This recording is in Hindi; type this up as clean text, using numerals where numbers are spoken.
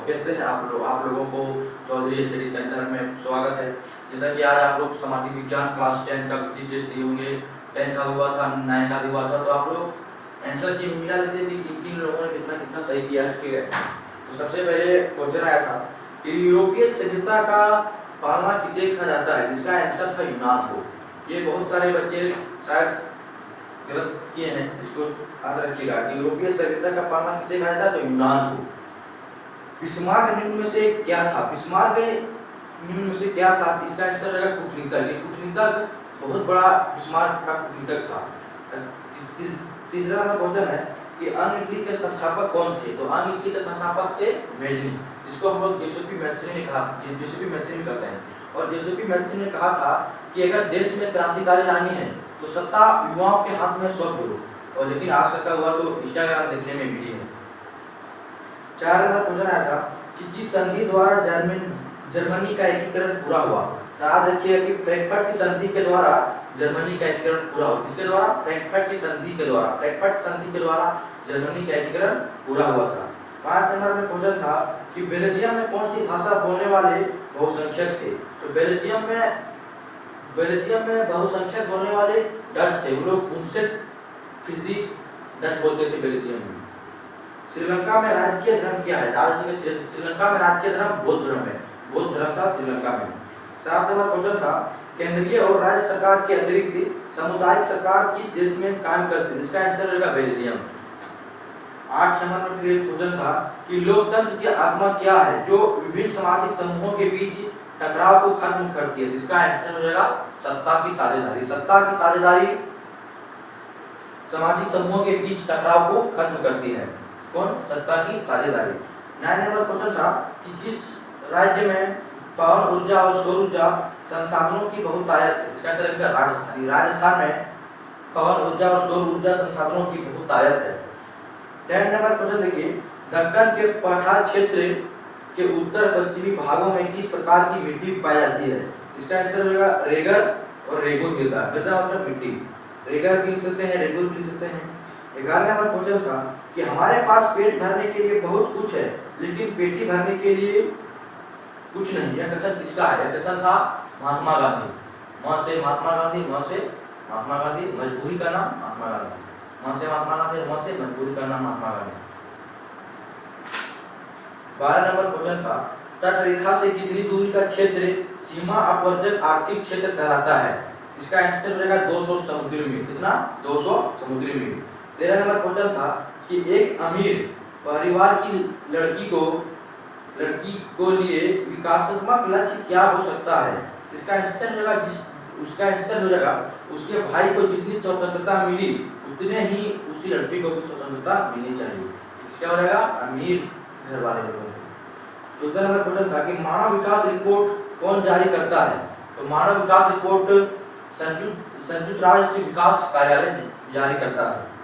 कैसे हैं आप लोगों को चौधरी स्टडी सेंटर में स्वागत है। जैसा कि आज आप लोग सामाजिक विज्ञान क्लास 10 का विधि टेस्ट दिए होंगे। 10 का हुआ था, 9 का भी हुआ था, तो आप लोग आंसर की उम्मीद लेते थे कि किन लोगों ने कितना कितना सही किया है। ठीक है, तो सबसे पहले क्वेश्चन आया था कि यूरोपीय सभ्यता का पालना किसे कहा जाता है, जिसका आंसर था यूनान को। ये बहुत सारे बच्चे शायद गलत किए हैं, इसको याद रखिएगा कि यूरोपीय सभ्यता का पालना किसे कहा जाता है, तो यूनान को। बिस्मार्क निम्न में से क्या था, बिस्मार्क निम्न में से क्या था, इसका आंसर रहेगा कूटनीतिक। ये कूटनीतिक बहुत बड़ा बिस्मार्क का कूटनीतिक था। तीसरा नंबर क्वेश्चन है कि अंग इटली के संस्थापक कौन थे, तो अंग इटली के संस्थापक थे मेजनी, जिसको हम लोग जोसेफी मैथ्यूनी ने कहा, जोसेफी मैथ्यूनी कहते हैं। और जोसेफी मैथ्यूनी ने कहा था कि अगर देश में क्रांतिकारी लानी है तो सत्ता युवाओं के हाथ में सौंप दो। और लेकिन आज का हुआ तो इंस्टाग्राम देखने में बिजी है। 4 नंबर क्वेश्चन आया था कि किस संधि द्वारा जर्मनी का एकीकरण पूरा हुआ। तो याद रखिएगा कि फ्रैंकफर्ट की संधि के द्वारा जर्मनी का एकीकरण पूरा हुआ। किसके द्वारा, फ्रैंकफर्ट की संधि के द्वारा, फ्रैंकफर्ट संधि के द्वारा जर्मनी का एकीकरण पूरा हुआ था। 5 नंबर में क्वेश्चन था कि बेल्जियम में कौन सी भाषा बोलने वाले बहुसंख्यक थे। तो बेल्जियम में बहुसंख्यक बोलने वाले डच थे, वो लोग 59% डच बोलते थे बेल्जियम में। श्रीलंका में राजकीय धर्म क्या है, श्रीलंका में राजकीय धर्म बौद्ध धर्म है, बौद्ध धर्म था श्रीलंका में। 7 नंबर क्वेश्चन था केंद्रीय और राज्य सरकार के अतिरिक्त सामुदायिक सरकार किस देश में काम करती है, इसका आंसर रहेगा बेल्जियम। 8 नंबर में फिर क्वेश्चन था कि लोकतंत्र की आत्मा क्या है, जो विभिन्न सामाजिक समूहों के बीच टकराव को खत्म करती है, इसका आंसर हो जाएगा सत्ता की साझेदारी। सत्ता की साझेदारी सामाजिक समूहों के बीच टकराव को खत्म करती है। कौन, सत्ता की साझेदारी। 9 नंबर क्वेश्चन था कि किस राज्य में पवन ऊर्जा और सौर ऊर्जा संसाधनों की बहुतायत है, इसका आंसर है राजस्थान। राजस्थान में पवन ऊर्जा और सौर ऊर्जा संसाधनों की बहुतायत है। 10 नंबर क्वेश्चन देखिए, दक्कन के पठार क्षेत्र के उत्तर पश्चिमी भागों में किस प्रकार की मिट्टी पाई जाती है, इसका आंसर होगा रेगर और रेगुल मृदा। मृदा मतलब मिट्टी, रेगर भी लिख सकते हैं, रेगुल भी लिख सकते हैं। 11 नंबर क्वेश्चन था कि हमारे पास पेट भरने के लिए बहुत कुछ है लेकिन पेटी भरने के लिए कुछ नहीं, यह कथन किसका है, यह कथन था महात्मा गांधी। म से महात्मा गांधी, म से महात्मा गांधी, मजबूरी का नाम महात्मा गांधी, म से महात्मा गांधी, म से मजबूरी का नाम महात्मा गांधी। 12 नंबर क्वेश्चन था तट रेखा से कितनी दूरी का क्षेत्र सीमा अपवर्जक आर्थिक क्षेत्र कहलाता है, इसका आंसर हो जाएगा 200 समुद्री मील। कितना, 200 समुद्री मील। 13 नंबर क्वेश्चन था कि एक अमीर परिवार की लड़की को लिए विकासात्मक लक्ष्य क्या हो सकता है, इसका आंसर हो जाएगा उसका आंसर हो जाएगा उसके भाई को जितनी स्वतंत्रता मिली उतने ही उसी लड़की को भी स्वतंत्रता मिलनी चाहिए। इसका हो जाएगा अमीर घर वाले लोगों को। 14 नंबर क्वेश्चन था कि मानव विकास रिपोर्ट कौन जारी करता है, तो मानव विकास रिपोर्ट संयुक्त राष्ट्र विकास कार्यालय जारी करता है।